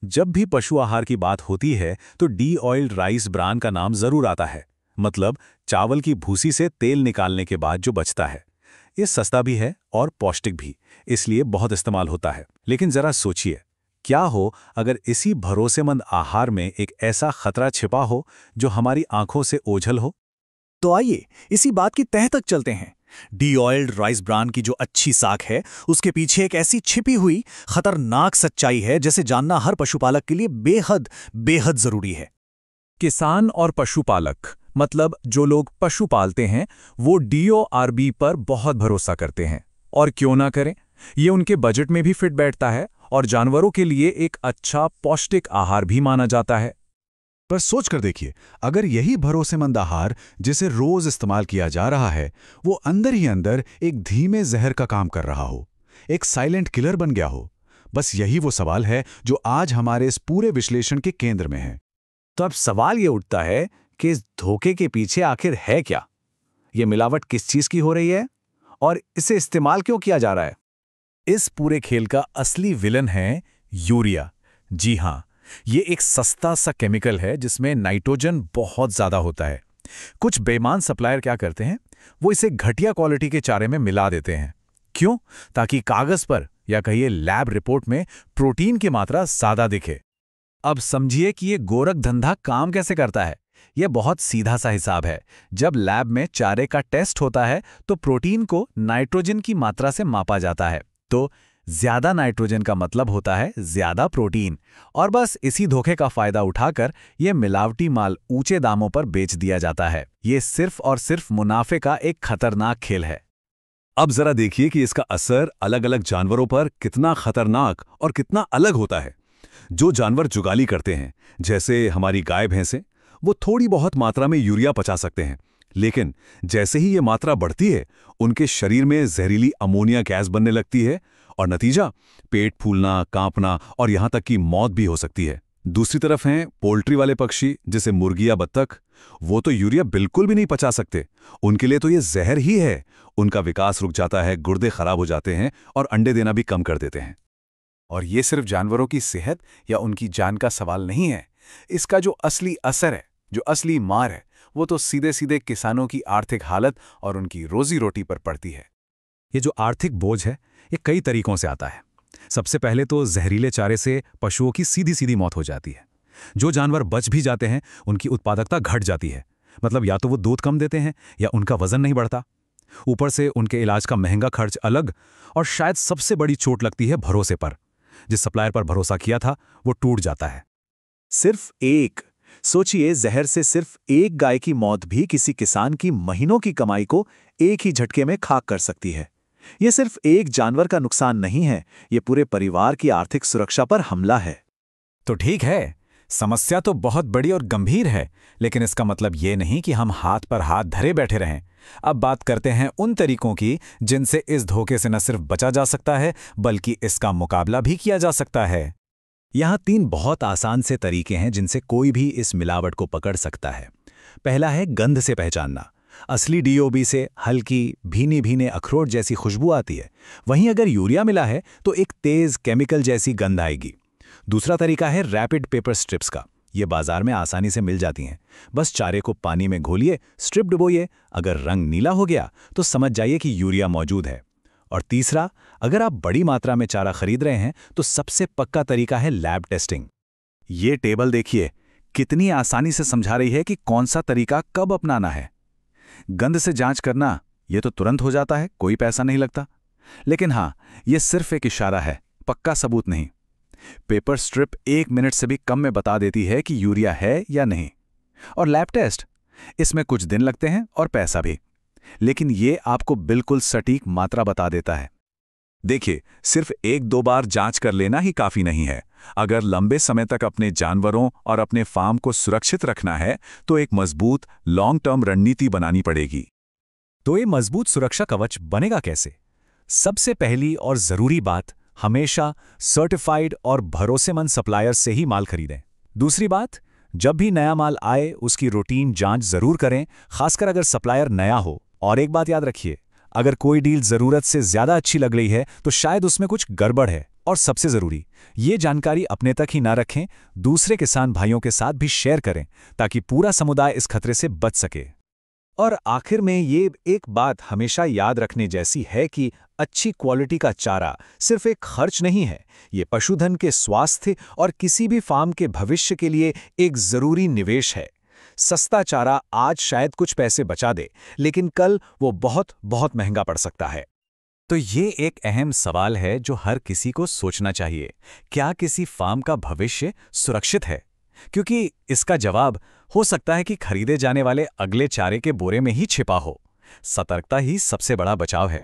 जब भी पशु आहार की बात होती है तो डी ऑयल्ड राइस ब्रान का नाम जरूर आता है। मतलब चावल की भूसी से तेल निकालने के बाद जो बचता है। ये सस्ता भी है और पौष्टिक भी, इसलिए बहुत इस्तेमाल होता है। लेकिन जरा सोचिए, क्या हो अगर इसी भरोसेमंद आहार में एक ऐसा खतरा छिपा हो जो हमारी आंखों से ओझल हो। तो आइए इसी बात की तह तक चलते हैं। डी ऑयल्ड राइस ब्रान की जो अच्छी साख है, उसके पीछे एक ऐसी छिपी हुई खतरनाक सच्चाई है जिसे जानना हर पशुपालक के लिए बेहद बेहद जरूरी है। किसान और पशुपालक, मतलब जो लोग पशु पालते हैं, वो डीओआरबी पर बहुत भरोसा करते हैं। और क्यों ना करें, ये उनके बजट में भी फिट बैठता है और जानवरों के लिए एक अच्छा पौष्टिक आहार भी माना जाता है। पर सोच कर देखिए, अगर यही भरोसेमंद आहार जिसे रोज इस्तेमाल किया जा रहा है, वो अंदर ही अंदर एक धीमे जहर का काम कर रहा हो, एक साइलेंट किलर बन गया हो। बस यही वो सवाल है जो आज हमारे इस पूरे विश्लेषण के केंद्र में है। तो अब सवाल ये उठता है कि इस धोखे के पीछे आखिर है क्या? ये मिलावट किस चीज की हो रही है और इसे इस्तेमाल क्यों किया जा रहा है? इस पूरे खेल का असली विलन है यूरिया। जी हां, ये एक सस्ता सा केमिकल है जिसमें नाइट्रोजन बहुत ज्यादा होता है। कुछ बेईमान सप्लायर क्या करते हैं, वो इसे घटिया क्वालिटी के चारे में मिला देते हैं। क्यों? ताकि कागज पर या कहिए लैब रिपोर्ट में प्रोटीन की मात्रा ज्यादा दिखे। अब समझिए कि ये गोरख धंधा काम कैसे करता है। यह बहुत सीधा सा हिसाब है। जब लैब में चारे का टेस्ट होता है तो प्रोटीन को नाइट्रोजन की मात्रा से मापा जाता है। तो ज्यादा नाइट्रोजन का मतलब होता है ज्यादा प्रोटीन। और बस इसी धोखे का फायदा उठाकर यह मिलावटी माल ऊंचे दामों पर बेच दिया जाता है। ये सिर्फ और सिर्फ मुनाफे का एक खतरनाक खेल है। अब जरा देखिए कि इसका असर अलग अलग जानवरों पर कितना खतरनाक और कितना अलग होता है। जो जानवर जुगाली करते हैं, जैसे हमारी गाय भैंसें, वो थोड़ी बहुत मात्रा में यूरिया पचा सकते हैं। लेकिन जैसे ही ये मात्रा बढ़ती है, उनके शरीर में जहरीली अमोनिया गैस बनने लगती है और नतीजा पेट फूलना, कांपना और यहां तक कि मौत भी हो सकती है। दूसरी तरफ हैं पोल्ट्री वाले पक्षी, जैसे मुर्गी या बत्तख। वो तो यूरिया बिल्कुल भी नहीं पचा सकते। उनके लिए तो ये जहर ही है। उनका विकास रुक जाता है, गुर्दे खराब हो जाते हैं और अंडे देना भी कम कर देते हैं। और ये सिर्फ जानवरों की सेहत या उनकी जान का सवाल नहीं है। इसका जो असली असर है, जो असली मार है, वो तो सीधे सीधे किसानों की आर्थिक हालत और उनकी रोजी रोटी पर पड़ती है। ये जो आर्थिक बोझ है, ये कई तरीकों से आता है। सबसे पहले तो जहरीले चारे से पशुओं की सीधी सीधी मौत हो जाती है। जो जानवर बच भी जाते हैं, उनकी उत्पादकता घट जाती है। मतलब या तो वो दूध कम देते हैं या उनका वजन नहीं बढ़ता। ऊपर से उनके इलाज का महंगा खर्च अलग। और शायद सबसे बड़ी चोट लगती है भरोसे पर। जिस सप्लायर पर भरोसा किया था, वो टूट जाता है। सिर्फ एक सोचिए, जहर से सिर्फ एक गाय की मौत भी किसी किसान की महीनों की कमाई को एक ही झटके में खाक कर सकती है। यह सिर्फ एक जानवर का नुकसान नहीं है, यह पूरे परिवार की आर्थिक सुरक्षा पर हमला है। तो ठीक है, समस्या तो बहुत बड़ी और गंभीर है, लेकिन इसका मतलब ये नहीं कि हम हाथ पर हाथ धरे बैठे रहें। अब बात करते हैं उन तरीकों की जिनसे इस धोखे से न सिर्फ बचा जा सकता है, बल्कि इसका मुकाबला भी किया जा सकता है। यहाँ 3 बहुत आसान से तरीके हैं जिनसे कोई भी इस मिलावट को पकड़ सकता है। पहला है गंध से पहचानना। असली डीओबी से हल्की भीनी भीने अखरोट जैसी खुशबू आती है, वहीं अगर यूरिया मिला है तो एक तेज केमिकल जैसी गंध आएगी। दूसरा तरीका है रैपिड पेपर स्ट्रिप्स का। ये बाजार में आसानी से मिल जाती हैं। बस चारे को पानी में घोलिए, स्ट्रिप डुबोइए, अगर रंग नीला हो गया तो समझ जाइए कि यूरिया मौजूद है। और तीसरा, अगर आप बड़ी मात्रा में चारा खरीद रहे हैं तो सबसे पक्का तरीका है लैब टेस्टिंग। ये टेबल देखिए, कितनी आसानी से समझा रही है कि कौन सा तरीका कब अपनाना है। गंध से जांच करना, यह तो तुरंत हो जाता है, कोई पैसा नहीं लगता। लेकिन हाँ, यह सिर्फ एक इशारा है, पक्का सबूत नहीं। पेपर स्ट्रिप 1 मिनट से भी कम में बता देती है कि यूरिया है या नहीं। और लैब टेस्ट, इसमें कुछ दिन लगते हैं और पैसा भी, लेकिन ये आपको बिल्कुल सटीक मात्रा बता देता है। देखिए, सिर्फ 1-2 बार जांच कर लेना ही काफी नहीं है। अगर लंबे समय तक अपने जानवरों और अपने फार्म को सुरक्षित रखना है तो एक मजबूत लॉन्ग टर्म रणनीति बनानी पड़ेगी। तो ये मजबूत सुरक्षा कवच बनेगा कैसे? सबसे पहली और जरूरी बात, हमेशा सर्टिफाइड और भरोसेमंद सप्लायर से ही माल खरीदें। दूसरी बात, जब भी नया माल आए उसकी रूटीन जांच जरूर करें, खासकर अगर सप्लायर नया हो। और एक बात याद रखिए, अगर कोई डील जरूरत से ज्यादा अच्छी लग रही है तो शायद उसमें कुछ गड़बड़ है। और सबसे ज़रूरी, ये जानकारी अपने तक ही ना रखें, दूसरे किसान भाइयों के साथ भी शेयर करें ताकि पूरा समुदाय इस खतरे से बच सके। और आखिर में ये एक बात हमेशा याद रखने जैसी है कि अच्छी क्वालिटी का चारा सिर्फ एक खर्च नहीं है, ये पशुधन के स्वास्थ्य और किसी भी फार्म के भविष्य के लिए एक ज़रूरी निवेश है। सस्ता चारा आज शायद कुछ पैसे बचा दे, लेकिन कल वो बहुत बहुत महंगा पड़ सकता है। तो ये एक अहम सवाल है जो हर किसी को सोचना चाहिए। क्या किसी फार्म का भविष्य सुरक्षित है? क्योंकि इसका जवाब हो सकता है कि खरीदे जाने वाले अगले चारे के बोरे में ही छिपा हो। सतर्कता ही सबसे बड़ा बचाव है।